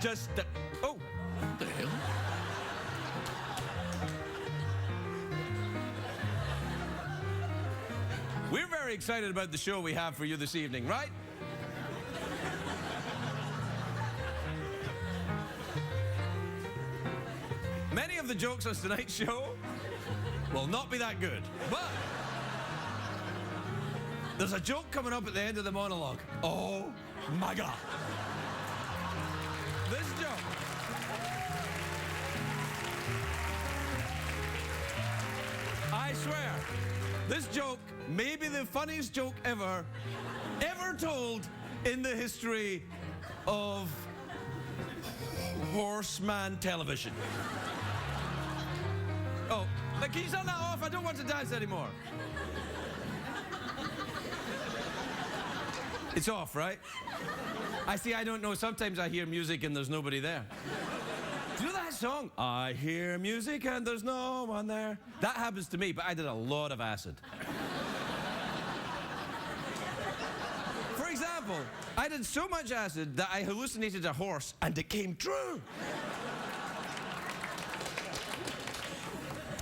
just... oh. What the hell? We're very excited about the show we have for you this evening, right? Many of the jokes on tonight's show will not be that good, but there's a joke coming up at the end of the monologue. Oh my God. This joke. I swear, this joke may be the funniest joke ever told in the history of horseman television. Oh, can you turn that off? I don't want to dance anymore. It's off, right? I don't know. Sometimes I hear music and there's nobody there. Do you know that song? I hear music and there's no one there. That happens to me, but I did a lot of acid. For example, I did so much acid that I hallucinated a horse and it came true.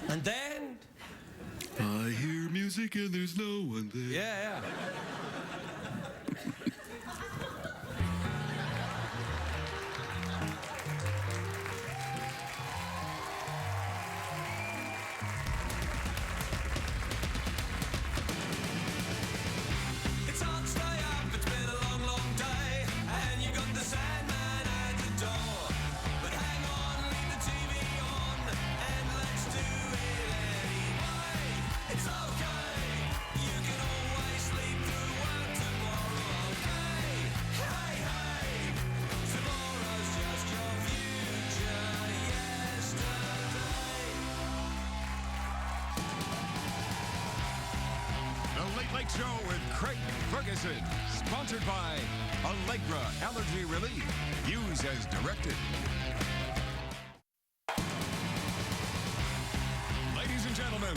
And then... I hear music and there's no one there. Yeah. It's hard to stay up, it's been a long, long day, and you got the Sandman at the door. But hang on, leave the TV on, and let's do it anyway. It's okay, you can always sleep through work tomorrow, okay? Hey, tomorrow's just your future yesterday. The Late Late Show with Craig Ferguson. Sponsored by Allegra Allergy Relief. Use as directed. Ladies and gentlemen,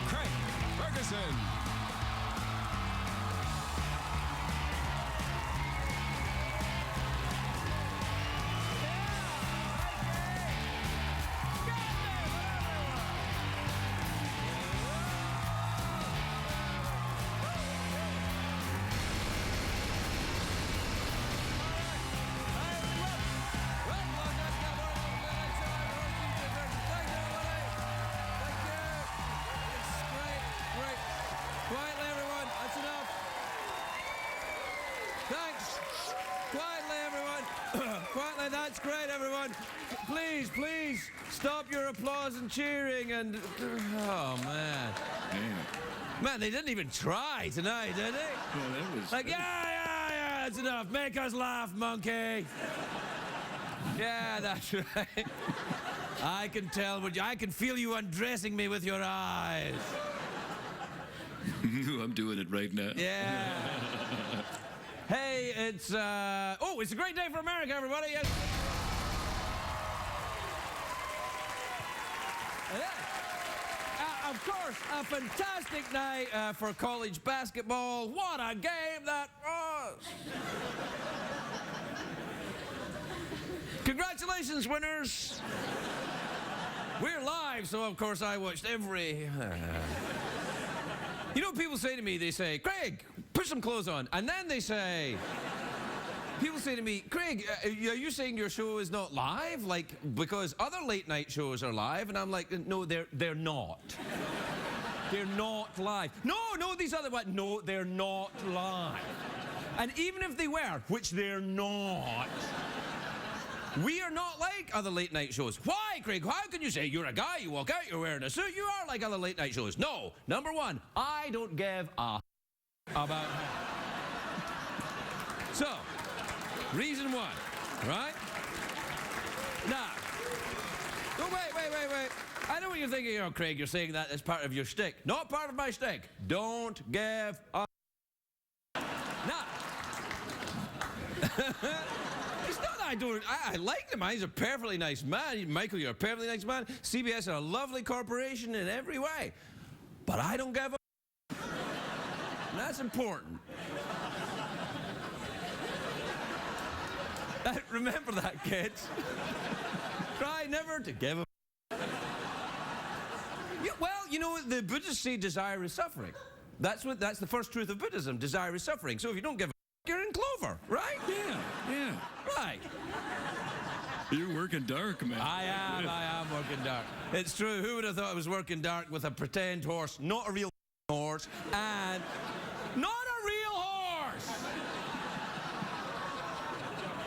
Craig Ferguson. Quietly, everyone. That's enough. Thanks. Quietly, everyone. Quietly, that's great, everyone. Please, stop your applause and cheering and... Oh, man. Man, they didn't even try tonight, did they? Yeah, that was... Like, yeah, that's enough. Make us laugh, monkey. Yeah, that's right. I can tell what you... I can feel you undressing me with your eyes. I'm doing it right now. Yeah. Hey, it's it's a great day for America, everybody. Yes. Of course, a fantastic night for college basketball. What a game that was. Congratulations, winners. We're live, so of course I watched every... You know what people say to me? They say, Craig, put some clothes on. And then they say, people say to me, Craig, are you saying your show is not live? Like, because other late night shows are live? And I'm like, no, they're not. They're not live. No, these other ones, no, they're not live. And even if they were, which they're not, we are not like other late night shows. Why, Craig? How can you say you're a guy, you walk out, you're wearing a suit, you are like other late night shows? No. Number one, I don't give a about... So, reason one, right? Now, oh, wait. I know what you're thinking, Craig, you're saying that as part of your shtick. Not part of my shtick. Don't give a... Now... It's not that I don't... I like the man. He's a perfectly nice man. Michael, you're a perfectly nice man. CBS are a lovely corporation in every way. But I don't give a... And that's important. Remember that, kids. Try never to give a... Yeah, well, you know, the Buddhists say desire is suffering. That's the first truth of Buddhism. Desire is suffering. So if you don't give a... you're in clover, right? Yeah. Right. You're working dark, man. I am working dark. It's true. Who would have thought I was working dark with a pretend horse, not a real horse, and not a real horse?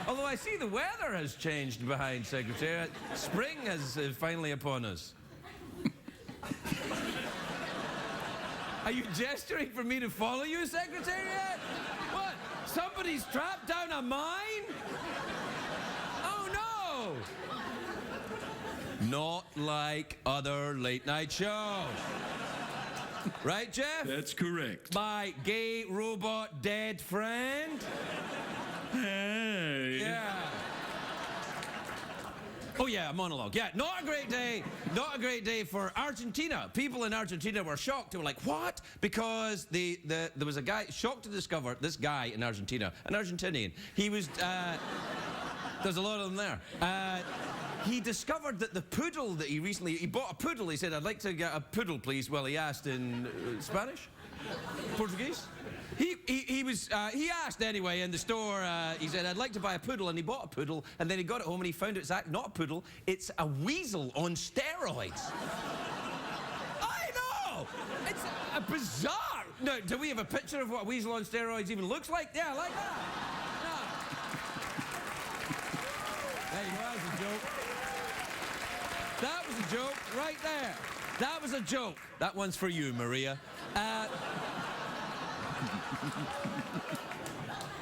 Although I see the weather has changed behind Secretariat. Spring is finally upon us. Are you gesturing for me to follow you, Secretariat? What? Somebody's trapped down a mine? Oh, no! Not like other late-night shows. Right, Jeff? That's correct. My gay robot dead friend? Hey. Yeah. Oh yeah, a monologue. Yeah, not a great day. Not a great day for Argentina. People in Argentina were shocked. They were like, what? Because there was a guy shocked to discover this guy in Argentina, an Argentinian. He was, there's a lot of them there. He discovered that the poodle that he bought a poodle. He said, I'd like to get a poodle, please. Well, he asked in Spanish? Portuguese? He asked anyway in the store, he said, I'd like to buy a poodle, and he bought a poodle, and then he got it home and he found it's not a poodle, it's a weasel on steroids. I know! It's a bizarre. No, do we have a picture of what a weasel on steroids even looks like? Yeah, like that. No. There you go, that was a joke. That was a joke right there. That was a joke. That one's for you, Maria.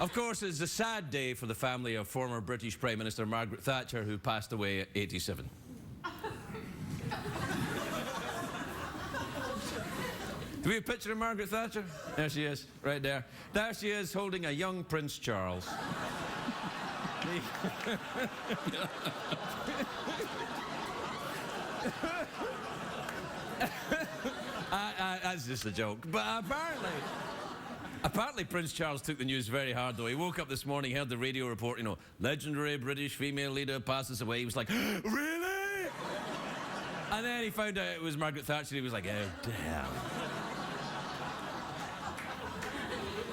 Of course, it's a sad day for the family of former British Prime Minister Margaret Thatcher, who passed away at 87. Do we have a picture of Margaret Thatcher? There she is, right there. There she is, holding a young Prince Charles. That's just a joke. But apparently Prince Charles took the news very hard, though. He woke up this morning, heard the radio report, you know, legendary British female leader passes away. He was like, really? And then he found out it was Margaret Thatcher. He was like, oh, damn.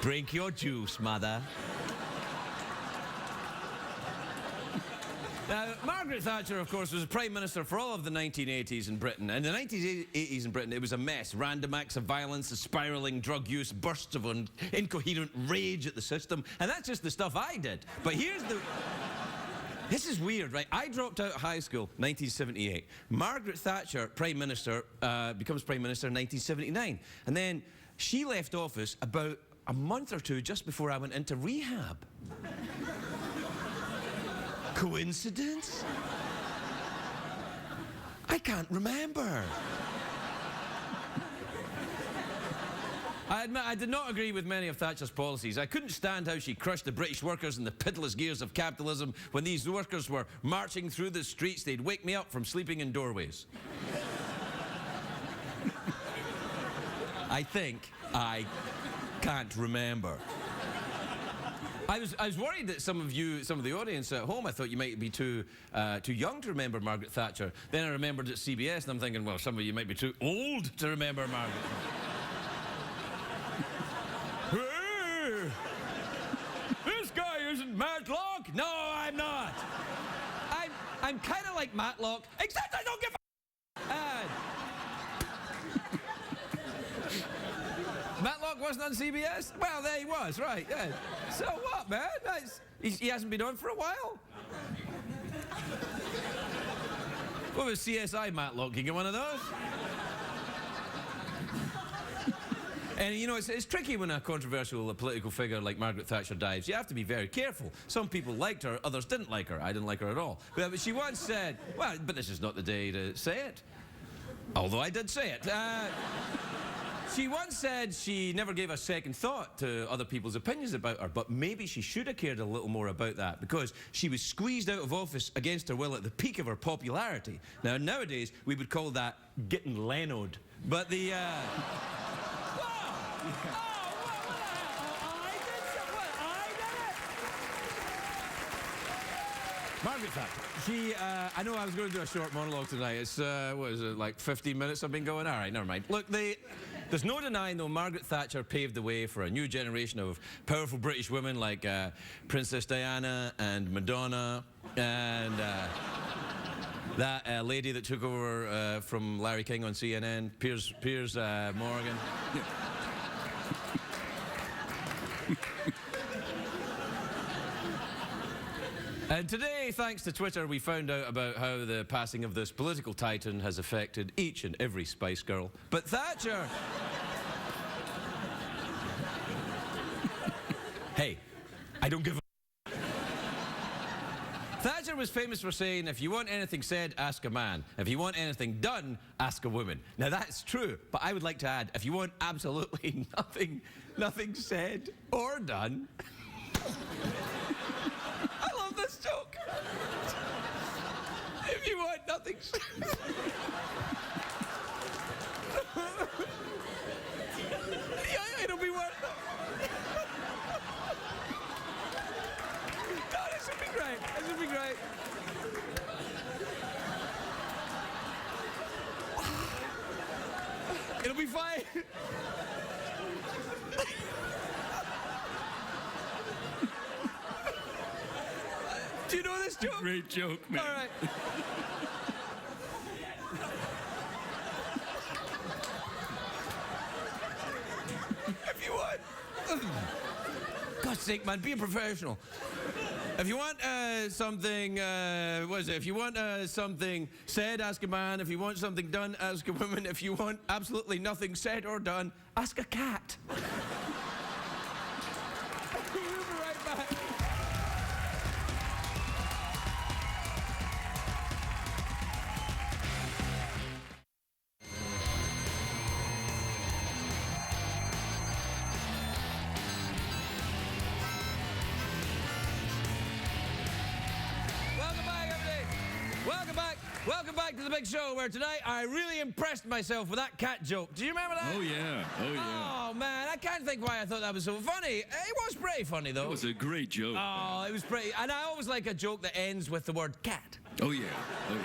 Drink your juice, mother. Now, Margaret Thatcher, of course, was Prime Minister for all of the 1980s in Britain. In the 1980s in Britain, it was a mess. Random acts of violence, spiralling drug use, bursts of incoherent rage at the system. And that's just the stuff I did. But here's the... This is weird, right? I dropped out of high school, 1978. Margaret Thatcher, Prime Minister, becomes Prime Minister in 1979. And then she left office about a month or two just before I went into rehab. Coincidence? I can't remember. I admit I did not agree with many of Thatcher's policies. I couldn't stand how she crushed the British workers in the pitiless gears of capitalism. When these workers were marching through the streets, they'd wake me up from sleeping in doorways. I think I can't remember. I was worried that some of the audience at home, I thought you might be too young to remember Margaret Thatcher. Then I remembered at CBS, and I'm thinking, well, some of you might be too old to remember Margaret Thatcher. Hey! This guy isn't Matlock? No, I'm not. I'm kind of like Matlock, except I don't give a... Matlock wasn't on CBS? Well, there he was, right, yeah. So what, man? He hasn't been on for a while. What was CSI Matlock? You get one of those? And, you know, it's tricky when a controversial political figure like Margaret Thatcher dies. You have to be very careful. Some people liked her, others didn't like her. I didn't like her at all. But she once said, well, but this is not the day to say it. Although I did say it. She once said she never gave a second thought to other people's opinions about her, but maybe she should have cared a little more about that, because she was squeezed out of office against her will at the peak of her popularity. Now, nowadays, we would call that getting Leno'd. But the, Whoa! Oh, I did it! Margaret Thatcher. She, I know I was going to do a short monologue tonight. It's, what is it, like 15 minutes I've been going? All right, never mind. Look, there's no denying, though, Margaret Thatcher paved the way for a new generation of powerful British women like Princess Diana and Madonna and that lady that took over from Larry King on CNN, Piers Morgan. And today, thanks to Twitter, we found out about how the passing of this political titan has affected each and every Spice Girl. But Thatcher... Hey, I don't give a... Thatcher was famous for saying, if you want anything said, ask a man. If you want anything done, ask a woman. Now that's true, but I would like to add, if you want absolutely nothing said or done... I love this joke. If you want nothing said... Yeah, it'll be worth it. No, this would be great. This would be great. It'll be fine. Do you know this joke? Great joke, man. All right. If you want... God's sake, man, be a professional. If you want something, what is it? If you want something said, ask a man. If you want something done, ask a woman. If you want absolutely nothing said or done, ask a cat. We'll be right back. Welcome back to the big show where tonight I really impressed myself with that cat joke. Do you remember that? Oh, yeah. Oh, yeah. Oh, man, I can't think why I thought that was so funny. It was pretty funny, though. That was a great joke. Oh, it was pretty. And I always like a joke that ends with the word cat. Oh, yeah. Oh, yeah.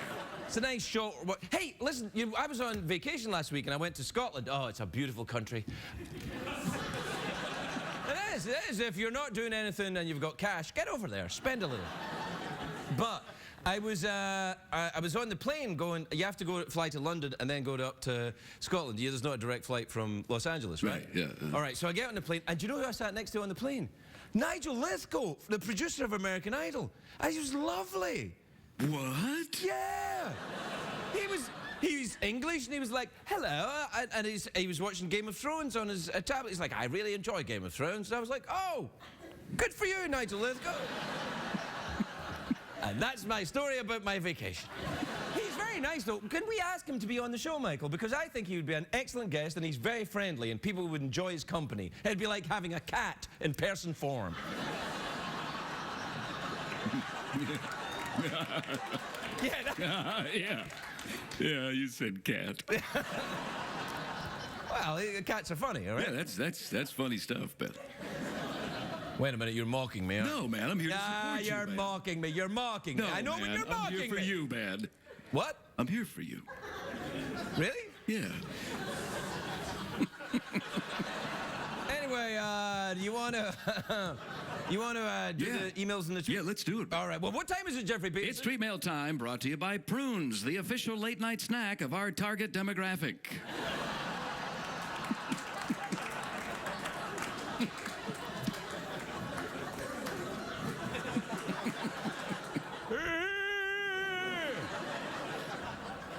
It's a nice short... Hey, listen, I was on vacation last week and I went to Scotland. Oh, it's a beautiful country. It is. If you're not doing anything and you've got cash, get over there. Spend a little. But... I was on the plane going, you have to fly to London and then go up to Scotland. Yeah, there's not a direct flight from Los Angeles, right? Right, yeah. All right, so I get on the plane, and do you know who I sat next to on the plane? Nigel Lithgow, the producer of American Idol. And he was lovely. What? Yeah. He's English, and he was like, hello, and he was watching Game of Thrones on his tablet. He's like, I really enjoy Game of Thrones. And I was like, oh, good for you, Nigel Lithgow. And that's my story about my vacation. He's very nice, though. Can we ask him to be on the show, Michael? Because I think he would be an excellent guest, and he's very friendly, and people would enjoy his company. It'd be like having a cat in person form. Yeah. Yeah, you said cat. Well, cats are funny, all right? Yeah, that's funny stuff, but... Wait a minute, you're mocking me, huh? No, man, I'm here to support you, you're man. mocking me. You're mocking me. No, I know, man, but you're mocking me. I'm here for you, man. What? I'm here for you. Really? Yeah. Anyway, do you want to... You want to do the emails in the tweet? Yeah, let's do it. All right. Well, what time is it, Jeffrey Peterson? It's Tweet Mail time, brought to you by Prunes, the official late-night snack of our target demographic.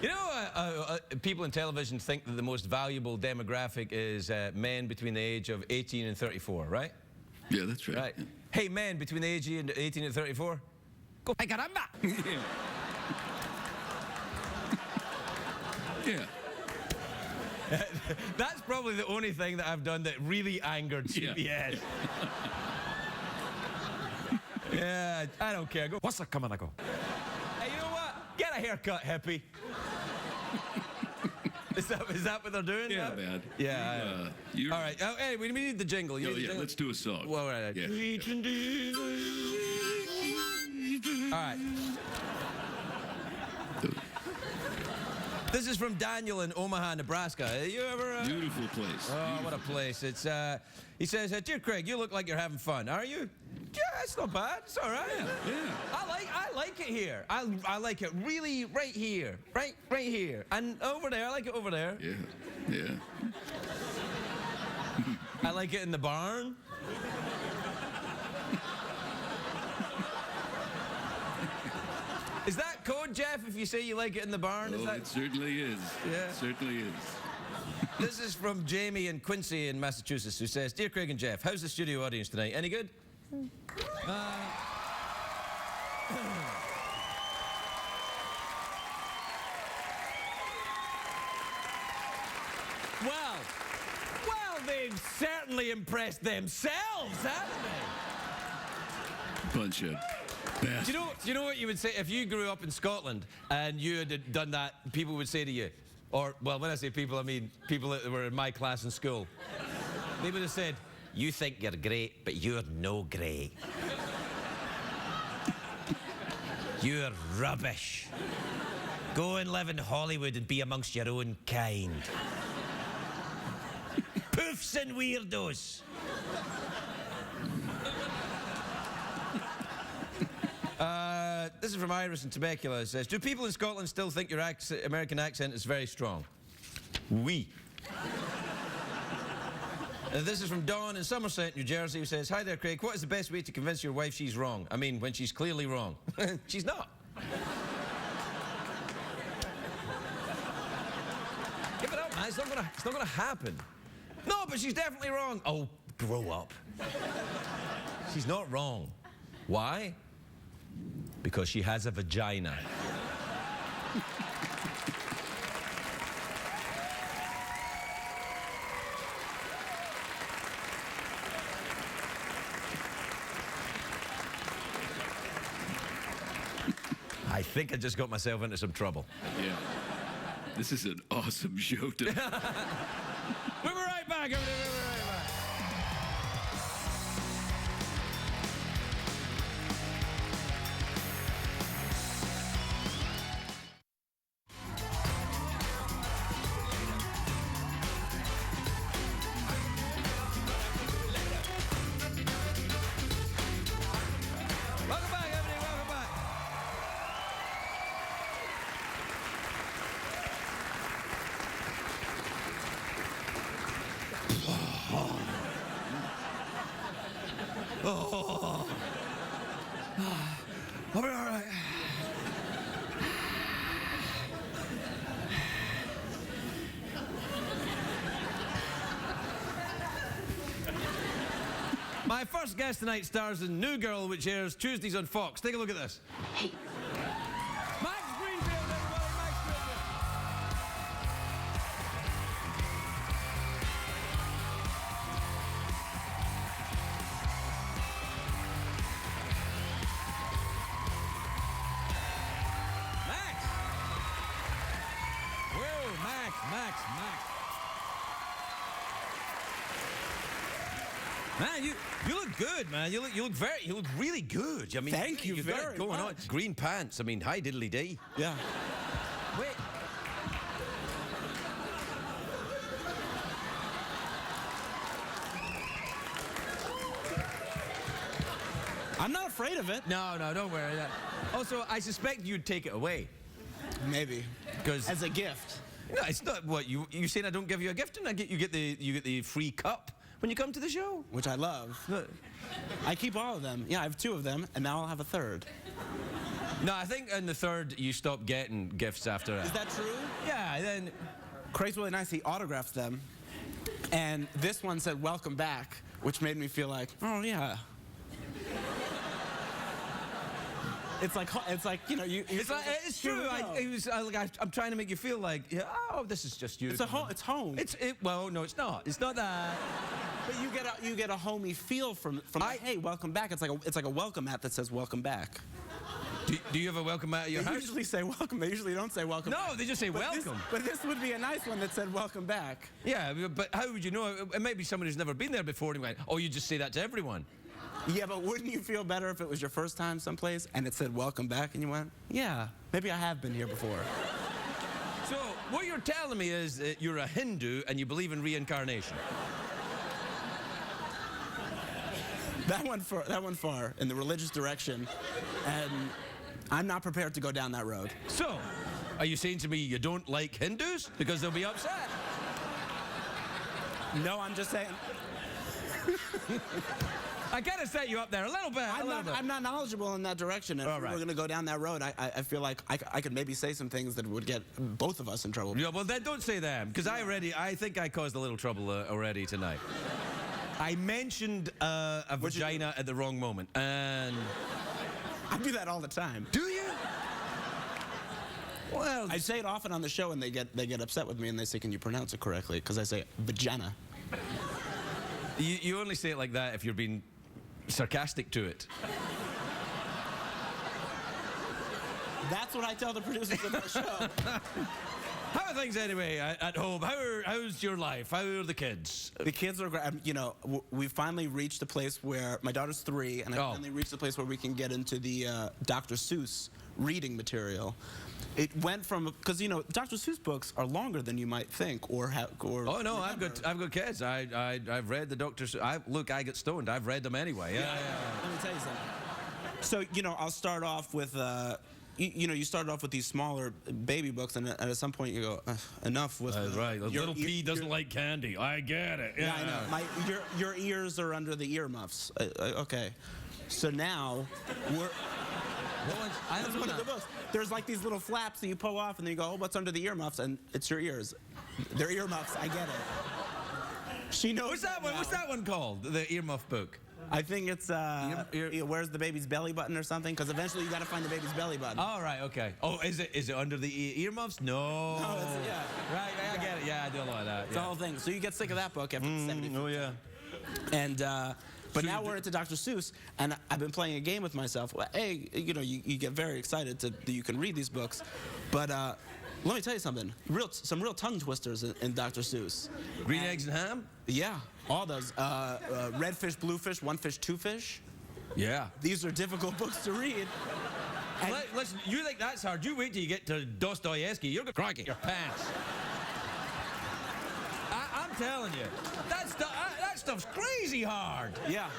You know, people in television think that the most valuable demographic is men between the age of 18 and 34, right? Yeah, that's right. Right. Hey, men between the age of 18 and 34, go, hey, caramba! Yeah. Yeah. That's probably the only thing that I've done that really angered CBS. Yeah, I don't care. Go, what's that coming? I go, hey, you know what? Get a haircut, hippie. Is that what they're doing? Yeah, now? man. Yeah. All right. Anyway, we need the jingle. Oh, yeah, let's do a song. Well, all right. Yeah. All right. This is from Daniel in Omaha, Nebraska. You ever... Beautiful place. Oh, what a place. It's, he says, Dear Craig, you look like you're having fun. Are you? Yeah, it's not bad. It's all right. Yeah. I like it here. I like it really right here. Right here. And over there, I like it over there. Yeah. I like it in the barn. Is that code, Jeff, if you say you like it in the barn? Is Oh, that... it certainly is. Yeah. It certainly is. This is from Jamie in Quincy in Massachusetts, who says, Dear Craig and Jeff, how's the studio audience tonight? Any good? Well, they've certainly impressed themselves, haven't they? Bunch of bastards. Do you know what you would say if you grew up in Scotland and you had done that? People would say to you, or well, when I say people, I mean people that were in my class in school. They would have said, "You think you're great, but you're no great. You're rubbish. Go and live in Hollywood and be amongst your own kind. Poofs and weirdos." This is from Iris in Temecula. It says, do people in Scotland still think your American accent is very strong? Oui. This is from Dawn in Somerset, New Jersey, who says, hi there, Craig. What is the best way to convince your wife she's wrong? I mean, when she's clearly wrong. She's not. Give it up, man. It's not gonna happen. No, but she's definitely wrong. Oh, grow up. She's not wrong. Why? Because she has a vagina. I think I just got myself into some trouble. Yeah. This is an awesome show tonight. We'll be right back. We'll be right back. Welcome back, everybody. Welcome back. Oh. I'll be all right. My first guest tonight stars in New Girl, which airs Tuesdays on Fox. Take a look at this. Hey. Max Greenfield, everybody, Max Greenfield. Max! Whoa, Max. Man, you look good, man. You look really good. I mean, Thank you you've got it very going on. much. Green pants. I mean, hi diddly dee. Yeah. Wait. I'm not afraid of it. No, don't worry. Also, I suspect you'd take it away. Maybe. Because As a gift. no, it's not what you saying. I don't give you a gift, and you get the free cup when you come to the show. Which I love. No, I keep all of them. Yeah, I have 2 of them, and now I'll have a 3rd. I think in the 3rd you stop getting gifts after Is that. that true? Yeah, then Craig's really nice. He autographs them. And this one said, welcome back, which made me feel like, oh, yeah. It's like, you know, it's true. I'm trying to make you feel like, yeah, oh, this is just you. It's home. Well, no, it's not. It's not that. But you get a homey feel from like, hey, welcome back. It's like a welcome mat that says welcome back. Do you have a welcome mat at your They house? usually say welcome. They usually don't say welcome. No, they just say welcome. But this would be a nice one that said welcome back. Yeah, but how would you know? It might be someone who's never been there before and went, oh, you just say that to everyone. Yeah, but wouldn't you feel better if it was your first time someplace and it said welcome back and you went, yeah, maybe I have been here before. So what you're telling me is that you're a Hindu and you believe in reincarnation. That went far in the religious direction, and I'm not prepared to go down that road. So, are you saying to me you don't like Hindus because they'll be upset? No, I'm just saying. I kind of set you up there a little bit. I'm not knowledgeable in that direction. If All right. we're going to go down that road, I feel like I could maybe say some things that would get both of us in trouble. Yeah, well then don't say them, because I think I caused a little trouble already tonight. I mentioned a vagina at the wrong moment, and... I do that all the time. Do you? Well, I say it often on the show, and they get upset with me, and they say, "Can you pronounce it correctly?" Because I say vagina. you only say it like that if you're being sarcastic to it. That's what I tell the producers of the show. How are things anyway at home? How's your life? How are the kids? The kids are great. You know, we finally reached a place where my daughter's 3, and I finally reached a place where we can get into the Dr. Seuss reading material. It went from, because you know, Dr. Seuss books are longer than you might think, or Oh no, remember. I've got kids. I've read the Dr. Seuss. Look, I get stoned. I've read them anyway. Yeah. Let me tell you something. So you know, I'll start off with. You start off with these smaller baby books, and at some point you go, enough with. Right, little P doesn't like candy. I get it. Yeah, I know. Your ears are under the earmuffs. Okay, so now we're. I don't know One of the that. books. There's like these little flaps that you pull off, and then you go, "Oh, what's under the earmuffs?" And it's your ears. They're earmuffs. I get it. She knows. What's that one? What's that one called? The earmuff book. I think it's where's the baby's belly button or something? Because eventually you got to find the baby's belly button. All right. Okay. Oh, is it under the earmuffs? No. No, yeah. Right. I get it. Yeah, I do a lot of that. It's the whole thing. So you get sick of that book after 70. Oh yeah. And but now we're into Dr. Seuss, and I've been playing a game with myself. Well, hey, you know, you get very excited that you can read these books, but let me tell you something. Some real tongue twisters in Dr. Seuss. Green eggs and ham. Yeah, all those. Red fish, blue fish, one fish, two fish. Yeah. These are difficult books to read. And Listen, you think that's hard? You wait till you get to Dostoevsky. You're gonna crack your pants. I'm telling you, that stuff's crazy hard. yeah,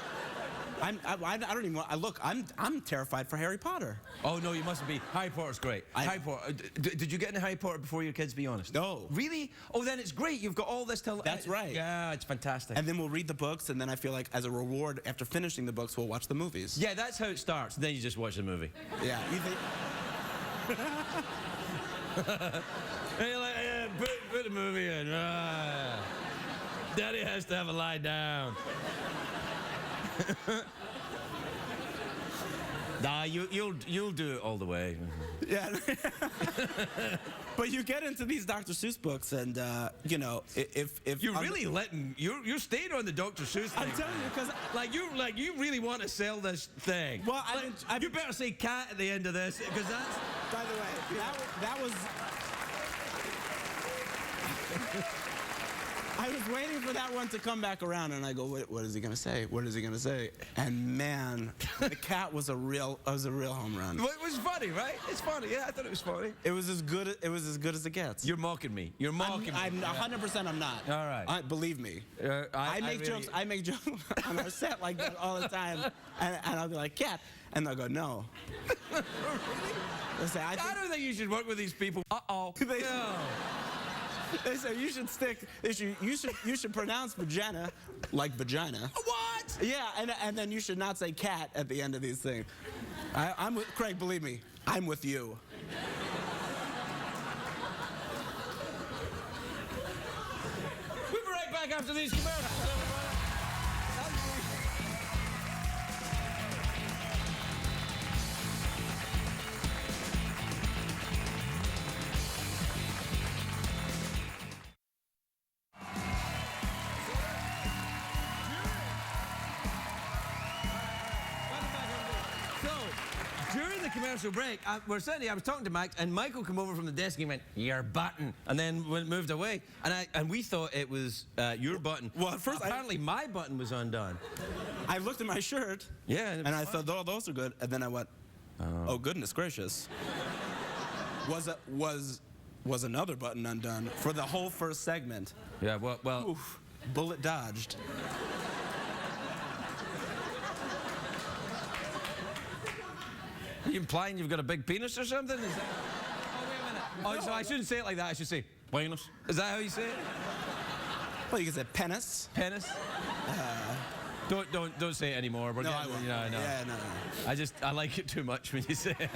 I don't even. Look, I'm terrified for Harry Potter. Oh no, you mustn't be. Harry Potter's great. Harry Potter. Did you get into Harry Potter before your kids? Be honest. No. Really? Oh, then it's great. You've got all this to. That's right. Yeah, it's fantastic. And then we'll read the books, and then I feel like as a reward, after finishing the books, we'll watch the movies. yeah, that's how it starts. Then you just watch the movie. Yeah. You think? And you're like, yeah, put the movie in. Daddy has to have a lie down. Nah, you'll do it all the way. Yeah. But you get into these Dr. Seuss books, and you know, if You're really letting you're staying on the Dr. Seuss thing. I'm telling you, because like you really want to sell this thing. Well, you better say cat at the end of this, because that's. by the way, that was. I was waiting for that one to come back around, and I go, what is he gonna say? What is he gonna say? And man, the cat was a real home run. Well, it was funny, right? It's funny. Yeah, I thought it was funny. It was as good as it gets. You're mocking me. You're mocking me. I'm 100%. I'm not. All right. Believe me. I make really- jokes. I make jokes on our set like that all the time, and I'll be like, cat, and they'll go, no. They say, I don't think you should work with these people. Uh-oh. They- No. They say you should stick. You should pronounce vagina like vagina. What? Yeah, and then you should not say cat at the end of these things. I'm with Craig. Believe me, I'm with you. We'll be right back after these commercials. During the commercial break, I was talking to Mike, and Michael came over from the desk and he went, "Your button," and then moved away. And we thought it was your button. Well, at first apparently my button was undone. I looked at my shirt. Yeah, and I thought, oh, those are good. And then I went, oh goodness gracious. Was was another button undone for the whole first segment. Yeah, well. Oof, bullet dodged. Are you implying you've got a big penis or something? Is that... Oh, wait a minute. Oh, so I shouldn't say it like that. I should say penis. Is that how you say it? Well, you can say penis. Penis? Don't say it anymore. No, I won't. Yeah, no. Yeah, no. I like it too much when you say it.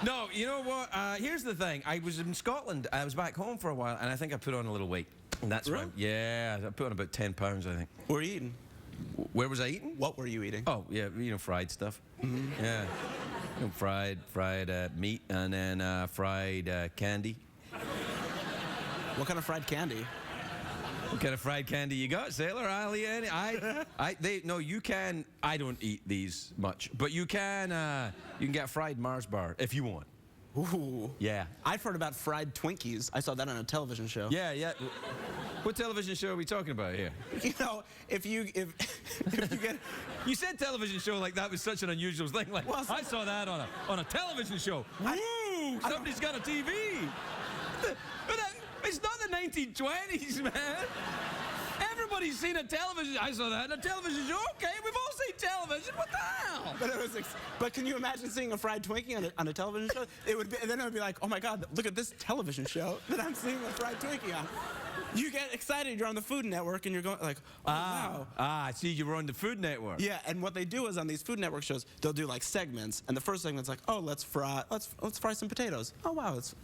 No, you know what? Here's the thing. I was in Scotland. I was back home for a while, and I think I put on a little weight. And that's Really? why. Yeah, I put on about 10 pounds, I think. What were you eating? Where was I eating? What were you eating? Oh, yeah, fried stuff. Mm-hmm. Yeah. Fried meat, and then fried candy. What kind of fried candy? What kind of fried candy you got, sailor? I'll eat any. No, you can. I don't eat these much, but you can get a fried Mars bar if you want. Ooh. Yeah. I've heard about fried Twinkies. I saw that on a television show. Yeah. What television show are we talking about here? You know, if you get... You said television show like that was such an unusual thing. Like, Well, I saw that on a television show. Woo! Somebody's got a TV. It's not the 1920s, man. Everybody's seen a television. I saw that in a television show. Okay, we've all seen television. What the hell? But can you imagine seeing a fried Twinkie on a television show? Then it would be like, oh my God, look at this television show that I'm seeing a fried Twinkie on. You get excited, you're on the Food Network, and you're going like, oh, wow. See, you were on the Food Network. Yeah, and what they do is on these Food Network shows, they'll do like segments, and the first segment's like, oh, let's fry some potatoes. Oh wow, it's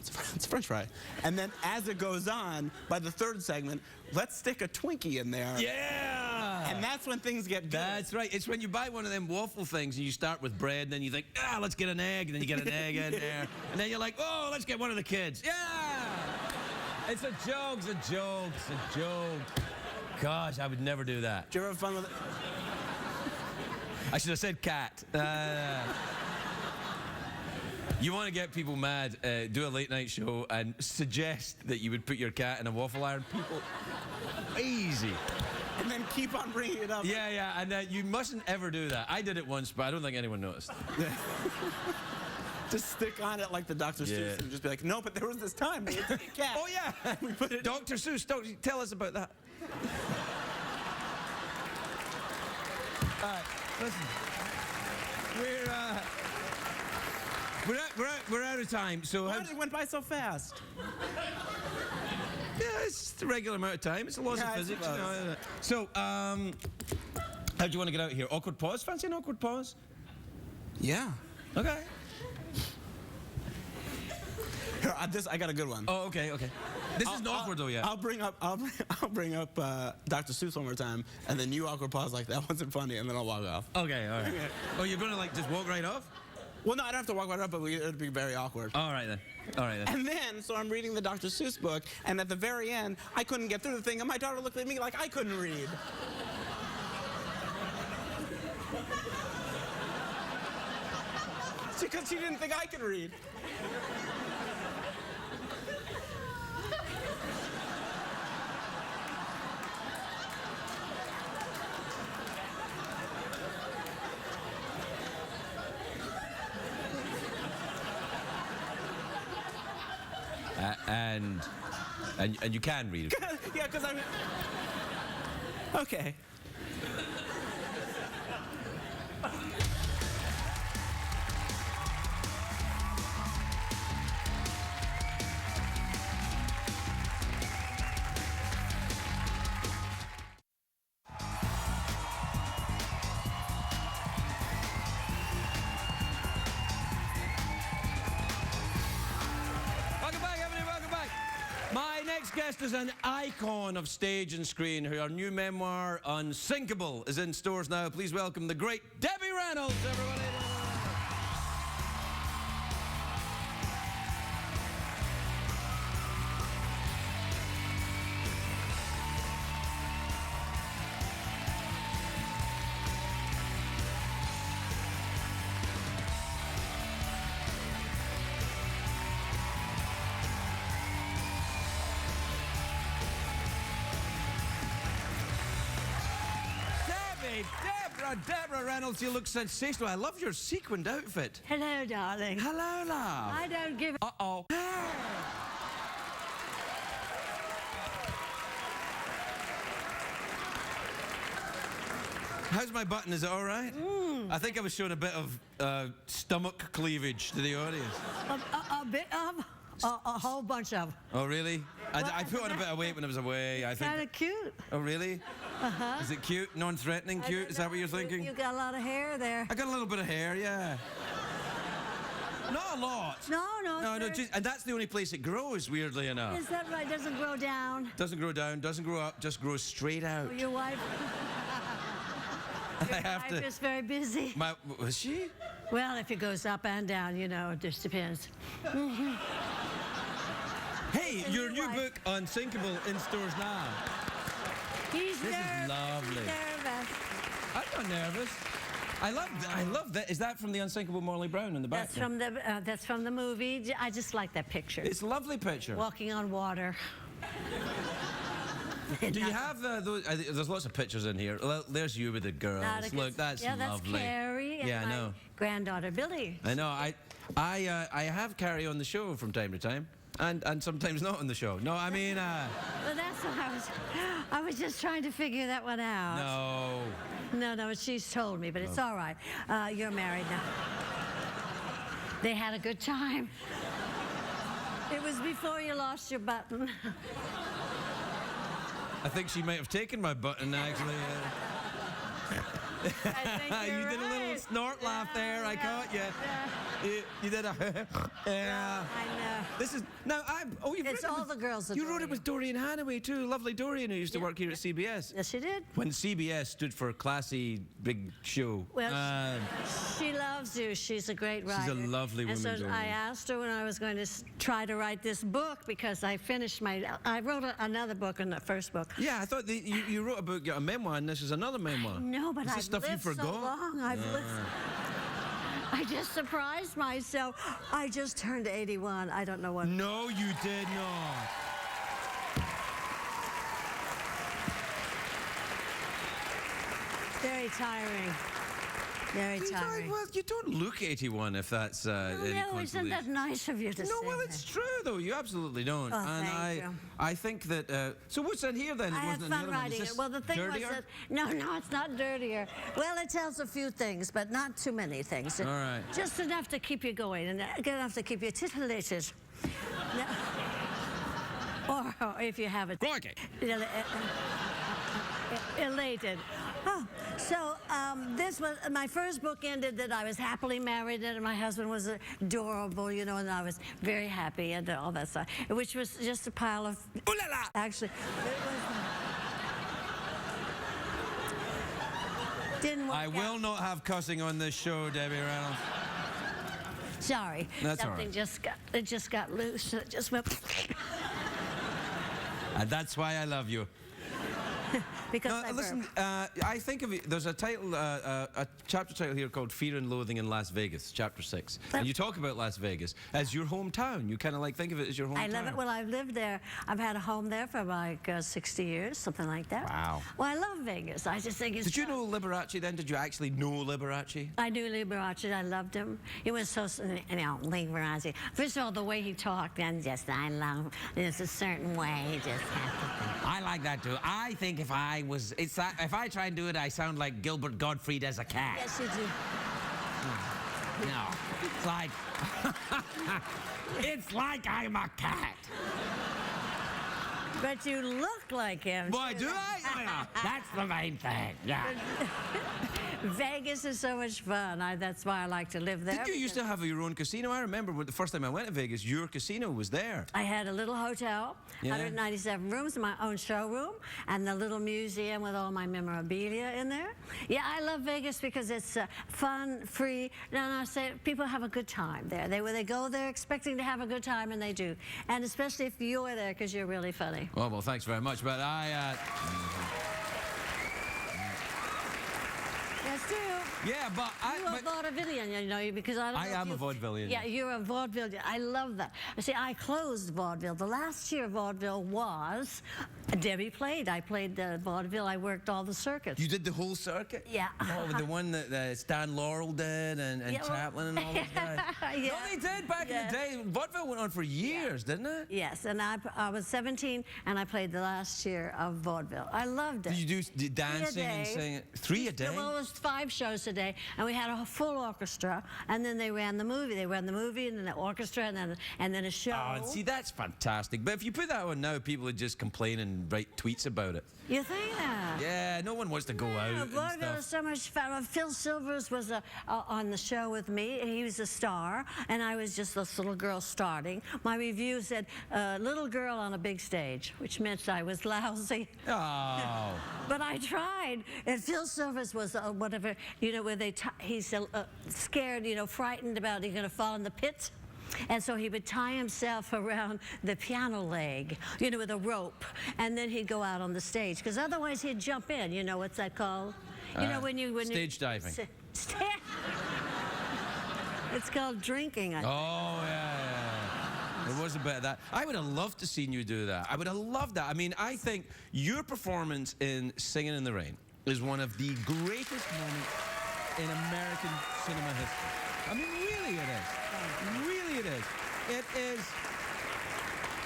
French fry. And then as it goes on, by the third segment, let's stick a Twinkie in there. Yeah. And that's when things get good. That's right. It's when you buy one of them waffle things and you start with bread, and then you think, let's get an egg, and then you get an egg in there, and then you're like, oh, let's get one of the kids. Yeah. It's a joke, it's a joke. Gosh, I would never do that. Did you ever have fun with it? I should have said cat. You want to get people mad, do a late night show and suggest that you would put your cat in a waffle iron. People, easy. And then keep on bringing it up. Yeah, and you mustn't ever do that. I did it once, but I don't think anyone noticed. Just stick on it like the Dr. Seuss and just be like, no, but there was this time we took a cat. Oh, yeah. We put it Dr. Seuss, tell us about that. All right, listen. We're out of time, so... It went by so fast. Yeah, it's the regular amount of time. It's a laws of physics. You know. So, how do you want to get out of here? Awkward pause? Fancy an awkward pause? Yeah. Okay. Here, I got a good one. Oh, okay. This isn't awkward though yet. I'll bring up Dr. Seuss one more time, and then you awkward pause like that wasn't funny, and then I'll walk off. Okay, all right. Oh, you're gonna just walk right off? Well, no, I don't have to walk right up, but it'd be very awkward. All right then. And then, so I'm reading the Dr. Seuss book, and at the very end, I couldn't get through the thing, and my daughter looked at me like I couldn't read. Because she didn't think I could read. And you can read it. Yeah, because I'm... Okay. Guest is an icon of stage and screen. Her new memoir, Unsinkable, is in stores now. Please welcome the great Debbie Reynolds, everybody. Deborah Reynolds, you look sensational. I love your sequined outfit. Hello, darling. Hello, love. I don't give a... Uh-oh. How's my button? Is it all right? I think I was showing a bit of stomach cleavage to the audience. A bit of, a whole bunch of. Oh, really? I put on a bit of weight when I was away. I think. Kind of cute. Oh, really? Is it cute? Non-threatening cute? Is that what you're thinking? You got a lot of hair there. I got a little bit of hair, yeah. Not a lot. No. No, and that's the only place it grows, weirdly enough. Is that right? Doesn't grow down. Doesn't grow down, doesn't grow up, just grows straight out. Your wife. I have Wife to. is very busy. Was she? Well, if it goes up and down, you know, it just depends. Hey, your new wife. book, Unsinkable, in stores now. He's This is lovely. nervous. I'm not nervous. I love that. Is that from the Unsinkable Morley Brown in the back? That's from the movie. I just like that picture. It's a lovely picture. Walking on water. Do you have those? There's lots of pictures in here. Well, there's you with the girls. Look, that's lovely. That's Carrie and Yeah, I my know. granddaughter Billy. I know. I have Carrie on the show from time to time, and sometimes not on the show. No, I mean. Well, that's what I was just trying to figure that one out. No, she's told me, but it's all right. You're married now. They had a good time. It was before you lost your button. I think she might have taken my button, actually. I think You you're did a little right. snort laugh there. I caught you. You did a. Yeah. I know. This is now. You've It's written all with- the girls You wrote adore it with Dorian Hanaway too. Lovely Dorian, who used to work here at CBS. Yes, she did. When CBS stood for classy big show. Well, she loves you. She's a great writer. She's a lovely woman, And so Dorian. I asked her when I was going to try to write this book because I finished I wrote another book in the first book. Yeah, I thought you wrote a book, a memoir, and this is another memoir. No, but Is this I've stuff you lived so forgot? long. I've lived. I just surprised myself. I just turned 81. I don't know what. No, you did not. Very tiring. Very tiring. Well, you don't look 81 if that's any No, isn't that consolation. nice of you to say? No, well, it's that? true, though. You absolutely don't. Oh, and thank you. I think that. So what's in here then? I had Wasn't in the fun other one. Is writing this it. Well, the thing dirtier? was that no, it's not dirtier. Well, it tells a few things, but not too many things. All right. Just enough to keep you going and enough to keep you titillated. Or if you have it. Crikey. Elated. Oh, so this was my first book. Ended that I was happily married and my husband was adorable, you know, and I was very happy and all that stuff, which was just a pile of. Ooh la la. Actually, it was. Didn't work I will out. not have cussing on this show, Debbie Reynolds. Sorry, That's all something right. just got loose. It just went. And that's why I love you. Because No, I listen, burped. I think of it, there's a title, a chapter title here called Fear and Loathing in Las Vegas, chapter 6. And you talk about Las Vegas as your hometown. You kind of like think of it as your hometown. I love it. Well, I've lived there. I've had a home there for like 60 years, something like that. Wow. Well, I love Vegas. I just think it's. Did you fun. know Liberace then? Did you actually know Liberace? I knew Liberace. I loved him. He was so, Liberace. First of all, the way he talked, and just, I love, there's a certain way he just had to think. I like that too. I think if I try and do it, I sound like Gilbert Gottfried as a cat. Yes, you do. No, it's like, it's like I'm a cat. But you look like him. Boy, do I? Oh, yeah. That's the main thing. Yeah. Vegas is so much fun. That's why I like to live there. Did you used to have your own casino? I remember the first time I went to Vegas, your casino was there. I had a little hotel, Yeah. 197 rooms, my own showroom, and the little museum with all my memorabilia in there. Yeah, I love Vegas because it's fun, free. No, I say people have a good time there. They go there expecting to have a good time, and they do. And especially if you're there because you're really funny. Oh, well, thanks very much. But Yes, do. Yeah, but You're a vaudevillian, you know, because I don't I know if am a you- vaudevillian. Yeah, you're a vaudevillian. I love that. See, I closed vaudeville. The last year vaudeville was Debbie played. I played the vaudeville. I worked all the circuits. You did the whole circuit? Yeah. Oh, the one that Stan Laurel did and Yeah, well- Chaplin and all those guys. Yeah. No, they did back in Yeah. the day. Vaudeville went on for years, didn't it? Yes, and I was 17, and I played the last year of vaudeville. I loved it. Did you do dancing and day. singing? 3 a day? Well, it was 5 shows a day, and we had a full orchestra, and then they ran the movie. They ran the movie, and then the orchestra, and then a show. Oh, see, that's fantastic. But if you put that on now, people would just complain and write tweets about it. You think that? Yeah, no one wants to go out and Vaudeville is stuff. so much fun. Phil Silvers was on the show with me. He was a star, and I was just this little girl starting. My review said, little girl on a big stage, which meant I was lousy. Oh. But I tried. And Phil Silvers was whatever, you know, where he's scared, you know, frightened about he's going to fall in the pit. And so he would tie himself around the piano leg, you know, with a rope, and then he'd go out on the stage, because otherwise he'd jump in. You know, what's that called? You know, when stage diving. It's called drinking. Oh, yeah. There was a bit of that. I would have loved to seen you do that. I would have loved that. I mean, I think your performance in Singing in the Rain is one of the greatest moments in American cinema history. I mean, really it is. Really it is.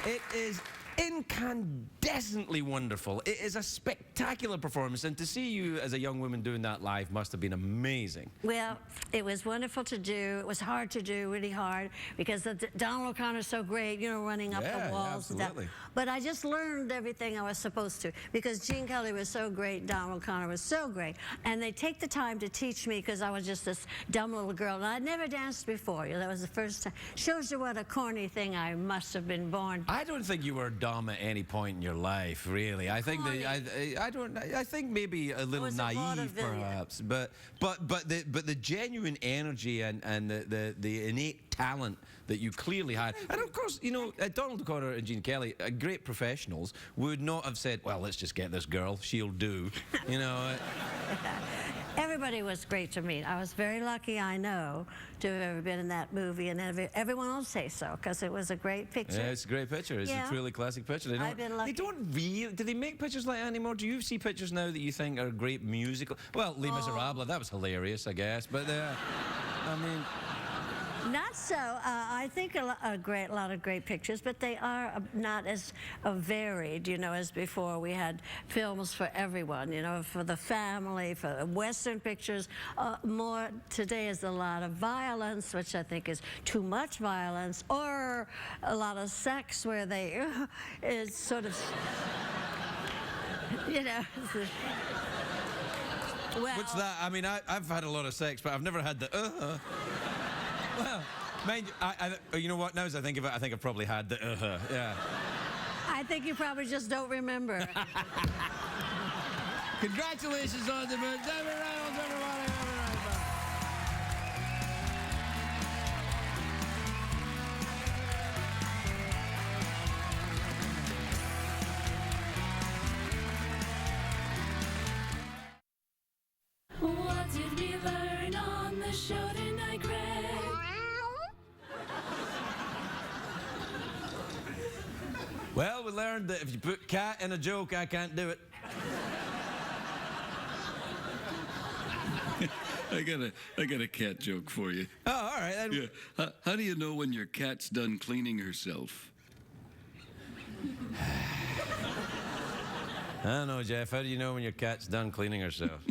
It is incandescently wonderful. It is a spectacular performance, and to see you as a young woman doing that live must have been amazing. Well, it was wonderful to do. It was hard to do, really hard, because Donald O'Connor's so great, you know, running up Yeah, the walls and absolutely. stuff. But I just learned everything I was supposed to, because Gene Kelly was so great, Donald O'Connor was so great, and they take the time to teach me, because I was just this dumb little girl, and I'd never danced before. You know, that was the first time. Shows you what a corny thing I must have been born. I don't think you were dumb at any point in your life, really. I think I think maybe a little was a naive, vaudevillian. perhaps. But the genuine energy and the innate talent that you clearly had, and of course, you know, Donald O'Connor and Gene Kelly, great professionals, would not have said, "Well, let's just get this girl; she'll do." You know. Everybody was great to meet. I was very lucky, I know, to have ever been in that movie, and everyone will say so, because it was a great picture. Yeah, it's a great picture. It's Yeah. a truly classic picture. They I've been lucky. They don't really. Do they make pictures like that anymore? Do you see pictures now that you think are great musical? Well, Les Miserables, that was hilarious, I guess. But I mean. Not so. I think a lot of great pictures, but they are not as varied, you know, as before. We had films for everyone, you know, for the family, for Western pictures. More today is a lot of violence, which I think is too much violence, or a lot of sex where they, it's sort of, you know. Well, What's that? I mean, I've had a lot of sex, but I've never had the Well, mind you, you know what? Now as I think of it, I think I've probably had the yeah. I think you probably just don't remember. Congratulations on the Reynolds, everybody. What did we learn on the show tonight, Greg? Well, we learned that if you put cat in a joke, I can't do it. I got a cat joke for you. Oh, all right. Then. Yeah. How do you know when your cat's done cleaning herself? I don't know, Jeff. How do you know when your cat's done cleaning herself?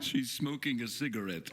She's smoking a cigarette.